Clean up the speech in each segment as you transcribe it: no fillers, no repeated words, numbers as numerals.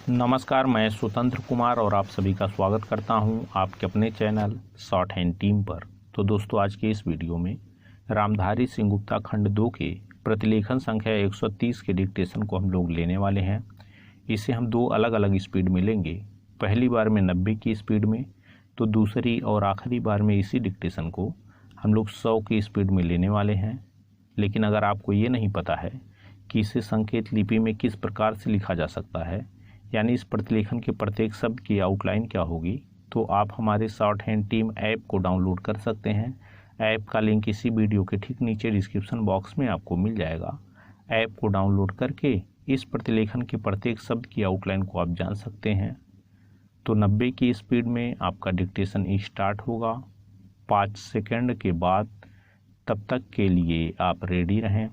नमस्कार, मैं स्वतंत्र कुमार और आप सभी का स्वागत करता हूं आपके अपने चैनल शॉर्ट हैंड टीम पर। तो दोस्तों, आज के इस वीडियो में रामधारी सिंह गुप्ता खंड 2 के प्रतिलेखन संख्या 130 के डिक्टेशन को हम लोग लेने वाले हैं। इसे हम दो अलग अलग स्पीड में लेंगे। पहली बार में 90 की स्पीड में, तो दूसरी और आखिरी बार में इसी डिक्टेशन को हम लोग 100 की स्पीड में लेने वाले हैं। लेकिन अगर आपको ये नहीं पता है कि इसे संकेत लिपि में किस प्रकार से लिखा जा सकता है, यानी इस प्रतिलेखन के प्रत्येक शब्द की आउटलाइन क्या होगी, तो आप हमारे शॉर्ट हैंड टीम ऐप को डाउनलोड कर सकते हैं। ऐप का लिंक इसी वीडियो के ठीक नीचे डिस्क्रिप्शन बॉक्स में आपको मिल जाएगा। ऐप को डाउनलोड करके इस प्रतिलेखन के प्रत्येक शब्द की आउटलाइन को आप जान सकते हैं। तो 90 की स्पीड में आपका डिक्टेशन स्टार्ट होगा 5 सेकंड के बाद। तब तक के लिए आप रेडी रहें।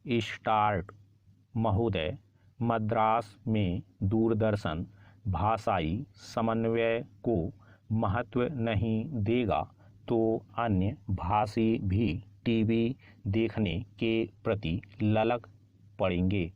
स्टार्ट। महोदय, मद्रास में दूरदर्शन भाषाई समन्वय को महत्व नहीं देगा तो अन्य भाषी भी टीवी देखने के प्रति ललक पड़ेंगे।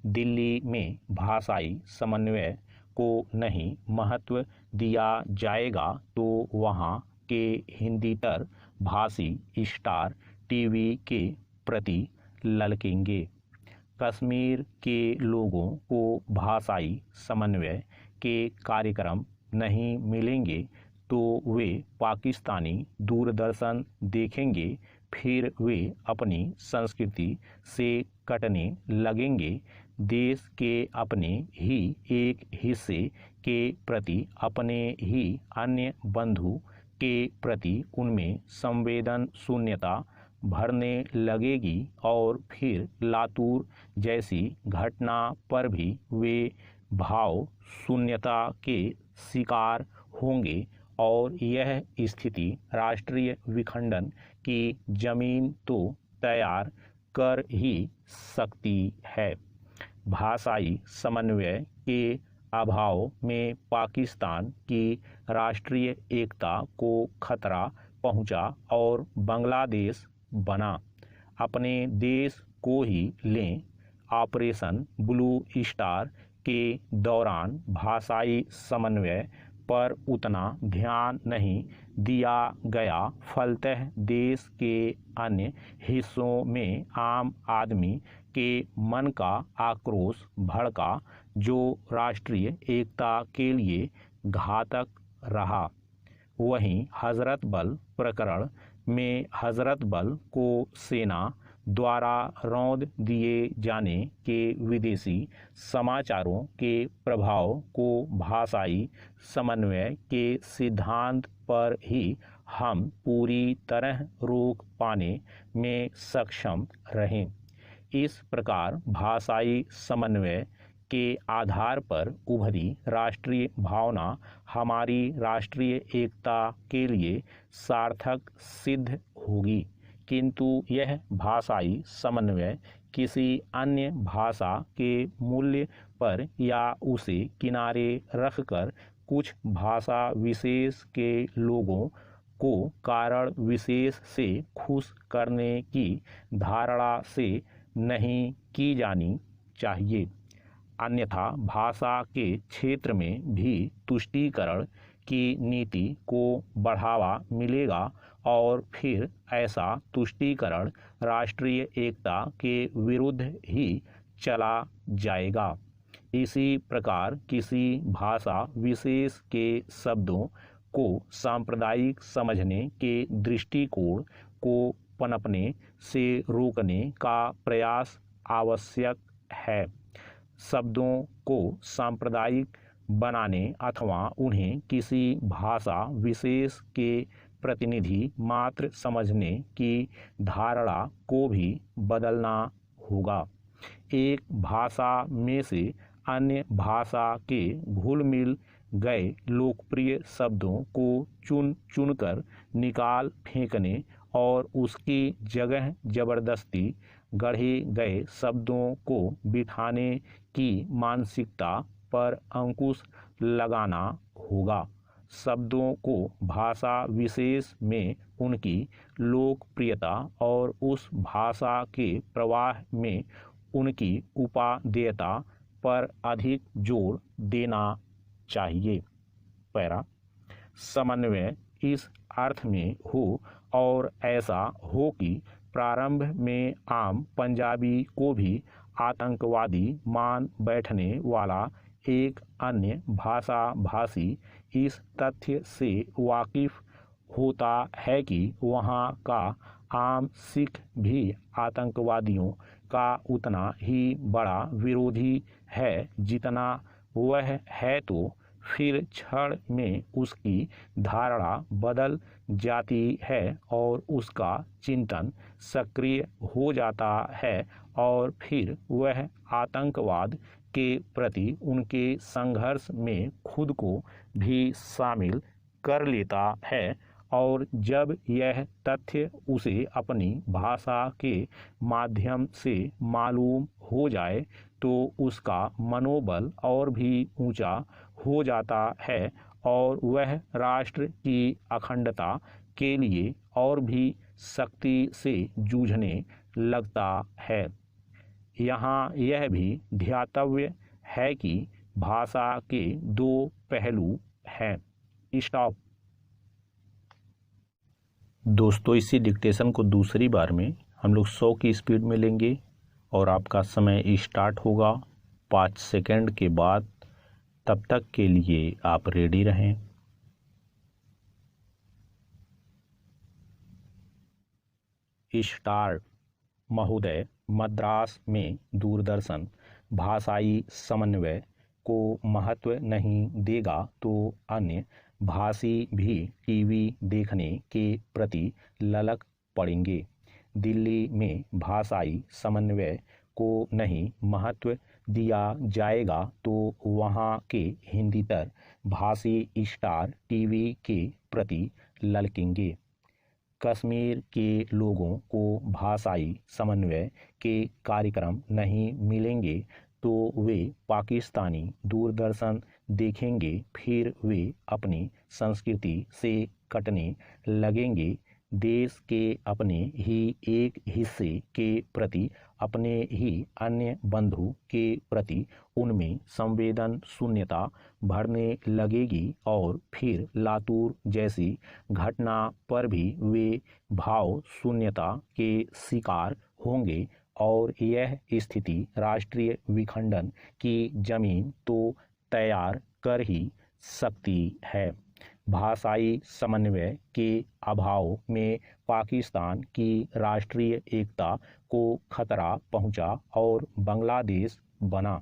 दिल्ली में भाषाई समन्वय को नहीं महत्व दिया जाएगा तो वहाँ के हिंदीतर भाषी स्टार टीवी के प्रति ललकेंगे। कश्मीर के लोगों को भाषाई समन्वय के कार्यक्रम नहीं मिलेंगे तो वे पाकिस्तानी दूरदर्शन देखेंगे, फिर वे अपनी संस्कृति से कटने लगेंगे। देश के अपने ही एक हिस्से के प्रति, अपने ही अन्य बंधु के प्रति उनमें संवेदन शून्यता भरने लगेगी और फिर लातूर जैसी घटना पर भी वे भाव शून्यता के शिकार होंगे और यह स्थिति राष्ट्रीय विखंडन की जमीन तो तैयार कर ही सकती है। भाषाई समन्वय के अभाव में पाकिस्तान की राष्ट्रीय एकता को खतरा पहुंचा और बांग्लादेश बना। अपने देश को ही लें। ऑपरेशन ब्लू स्टार के दौरान भाषाई समन्वय पर उतना ध्यान नहीं दिया गया, फलतः देश के अन्य हिस्सों में आम आदमी के मन का आक्रोश भड़का, जो राष्ट्रीय एकता के लिए घातक रहा। वहीं हजरत बल प्रकरण में हजरत बल को सेना द्वारा रौंद दिए जाने के विदेशी समाचारों के प्रभाव को भाषाई समन्वय के सिद्धांत पर ही हम पूरी तरह रोक पाने में सक्षम रहें। इस प्रकार भाषाई समन्वय के आधार पर उभरी राष्ट्रीय भावना हमारी राष्ट्रीय एकता के लिए सार्थक सिद्ध होगी। किंतु यह भाषाई समन्वय किसी अन्य भाषा के मूल्य पर या उसे किनारे रखकर कुछ भाषा विशेष के लोगों को कारण विशेष से खुश करने की धारणा से नहीं की जानी चाहिए। अन्यथा भाषा के क्षेत्र में भी तुष्टीकरण की नीति को बढ़ावा मिलेगा और फिर ऐसा तुष्टीकरण राष्ट्रीय एकता के विरुद्ध ही चला जाएगा। इसी प्रकार किसी भाषा विशेष के शब्दों को सांप्रदायिक समझने के दृष्टिकोण को पनपने से रोकने का प्रयास आवश्यक है। शब्दों को सांप्रदायिक बनाने अथवा उन्हें किसी भाषा विशेष के प्रतिनिधि मात्र समझने की धारणा को भी बदलना होगा। एक भाषा में से अन्य भाषा के घुल मिल गए लोकप्रिय शब्दों को चुन चुनकर निकाल फेंकने और उसकी जगह जबरदस्ती गढ़े गए शब्दों को बिठाने की मानसिकता पर अंकुश लगाना होगा। शब्दों को भाषा विशेष में उनकी लोकप्रियता और उस भाषा के प्रवाह में उनकी उपादेयता पर अधिक जोर देना चाहिए। पैरा समन्वय इस अर्थ में हो और ऐसा हो कि प्रारंभ में आम पंजाबी को भी आतंकवादी मान बैठने वाला एक अन्य भाषा भाषी इस तथ्य से वाकिफ होता है कि वहाँ का आम सिख भी आतंकवादियों का उतना ही बड़ा विरोधी है जितना वह है, तो फिर क्षण में उसकी धारणा बदल जाती है और उसका चिंतन सक्रिय हो जाता है और फिर वह आतंकवाद के प्रति उनके संघर्ष में खुद को भी शामिल कर लेता है। और जब यह तथ्य उसे अपनी भाषा के माध्यम से मालूम हो जाए तो उसका मनोबल और भी ऊंचा हो जाता है और वह राष्ट्र की अखंडता के लिए और भी सख्ती से जूझने लगता है। यहाँ यह भी ध्यातव्य है कि भाषा के दो पहलू हैं। स्टॉप। दोस्तों, इसी डिक्टेशन को दूसरी बार में हम लोग 100 की स्पीड में लेंगे और आपका समय स्टार्ट होगा 5 सेकंड के बाद। तब तक के लिए आप रेडी रहें। स्टार्ट। महोदय, मद्रास में दूरदर्शन भाषाई समन्वय को महत्व नहीं देगा तो अन्य भाषी भी टीवी देखने के प्रति ललक पड़ेंगे। दिल्ली में भाषाई समन्वय को नहीं महत्व दिया जाएगा तो वहाँ के हिंदीतर भाषी स्टार टीवी के प्रति ललकेंगे। कश्मीर के लोगों को भाषाई समन्वय के कार्यक्रम नहीं मिलेंगे तो वे पाकिस्तानी दूरदर्शन देखेंगे, फिर वे अपनी संस्कृति से कटने लगेंगे। देश के अपने ही एक हिस्से के प्रति, अपने ही अन्य बंधु के प्रति उनमें संवेदन शून्यता बढ़ने लगेगी और फिर लातूर जैसी घटना पर भी वे भाव शून्यता के शिकार होंगे और यह स्थिति राष्ट्रीय विखंडन की जमीन तो तैयार कर ही सकती है। भाषाई समन्वय के अभाव में पाकिस्तान की राष्ट्रीय एकता को खतरा पहुंचा और बांग्लादेश बना।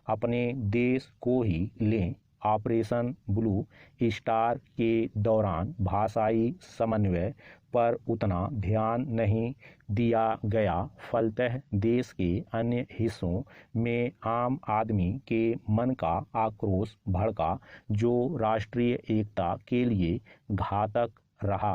अपने देश को ही लें, ऑपरेशन ब्लू स्टार के दौरान भाषाई समन्वय पर उतना ध्यान नहीं दिया गया, फलतः देश के अन्य हिस्सों में आम आदमी के मन का आक्रोश भड़का जो राष्ट्रीय एकता के लिए घातक रहा।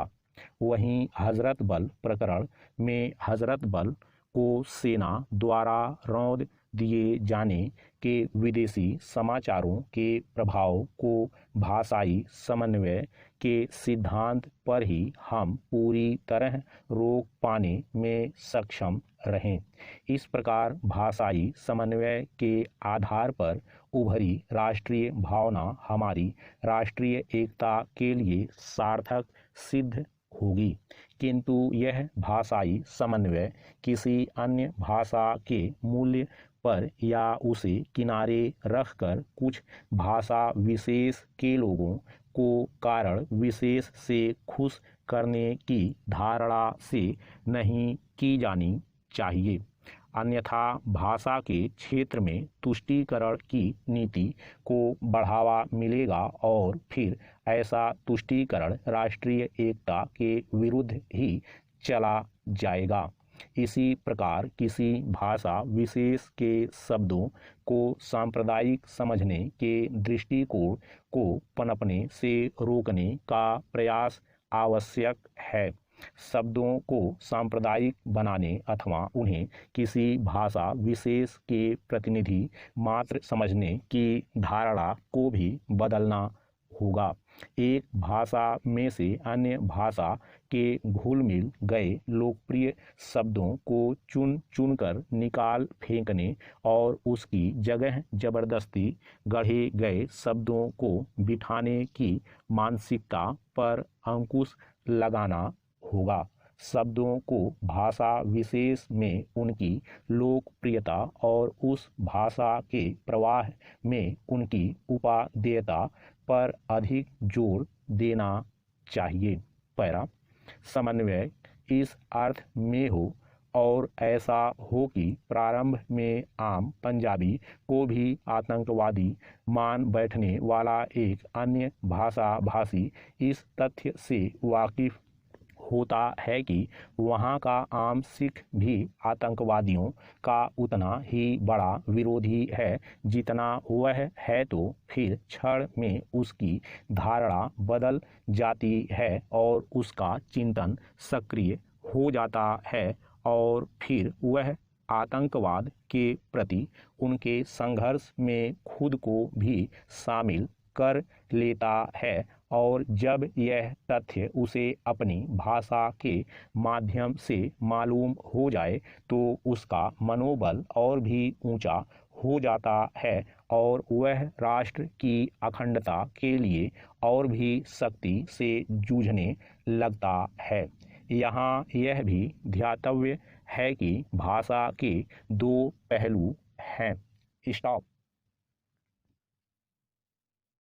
वहीं हजरत बल प्रकरण में हजरत बल को सेना द्वारा रौंद दिए जाने के विदेशी समाचारों के प्रभाव को भाषाई समन्वय के सिद्धांत पर ही हम पूरी तरह रोक पाने में सक्षम रहें। इस प्रकार भाषाई समन्वय के आधार पर उभरी राष्ट्रीय भावना हमारी राष्ट्रीय एकता के लिए सार्थक सिद्ध होगी। किंतु यह भाषाई समन्वय किसी अन्य भाषा के मूल्य पर या उसे किनारे रखकर कुछ भाषा विशेष के लोगों को कारण विशेष से खुश करने की धारणा से नहीं की जानी चाहिए। अन्यथा भाषा के क्षेत्र में तुष्टीकरण की नीति को बढ़ावा मिलेगा और फिर ऐसा तुष्टीकरण राष्ट्रीय एकता के विरुद्ध ही चला जाएगा। इसी प्रकार किसी भाषा विशेष के शब्दों को सांप्रदायिक समझने के दृष्टिकोण को पनपने से रोकने का प्रयास आवश्यक है। शब्दों को सांप्रदायिक बनाने अथवा उन्हें किसी भाषा विशेष के प्रतिनिधि मात्र समझने की धारणा को भी बदलना होगा। एक भाषा में से अन्य भाषा के घुल मिल गए लोकप्रिय शब्दों को चुन चुनकर निकाल फेंकने और उसकी जगह जबरदस्ती गढ़े गए शब्दों को बिठाने की मानसिकता पर अंकुश लगाना होगा। शब्दों को भाषा विशेष में उनकी लोकप्रियता और उस भाषा के प्रवाह में उनकी उपादेयता पर अधिक जोर देना चाहिए। पैरा समन्वय इस अर्थ में हो और ऐसा हो कि प्रारंभ में आम पंजाबी को भी आतंकवादी मान बैठने वाला एक अन्य भाषा भाषी इस तथ्य से वाकिफ होता है कि वहाँ का आम सिख भी आतंकवादियों का उतना ही बड़ा विरोधी है जितना वह है, तो फिर क्षण में उसकी धारणा बदल जाती है और उसका चिंतन सक्रिय हो जाता है और फिर वह आतंकवाद के प्रति उनके संघर्ष में खुद को भी शामिल कर लेता है। और जब यह तथ्य उसे अपनी भाषा के माध्यम से मालूम हो जाए तो उसका मनोबल और भी ऊंचा हो जाता है और वह राष्ट्र की अखंडता के लिए और भी सख्ती से जूझने लगता है। यहाँ यह भी ध्यातव्य है कि भाषा के दो पहलू हैं। स्टॉप।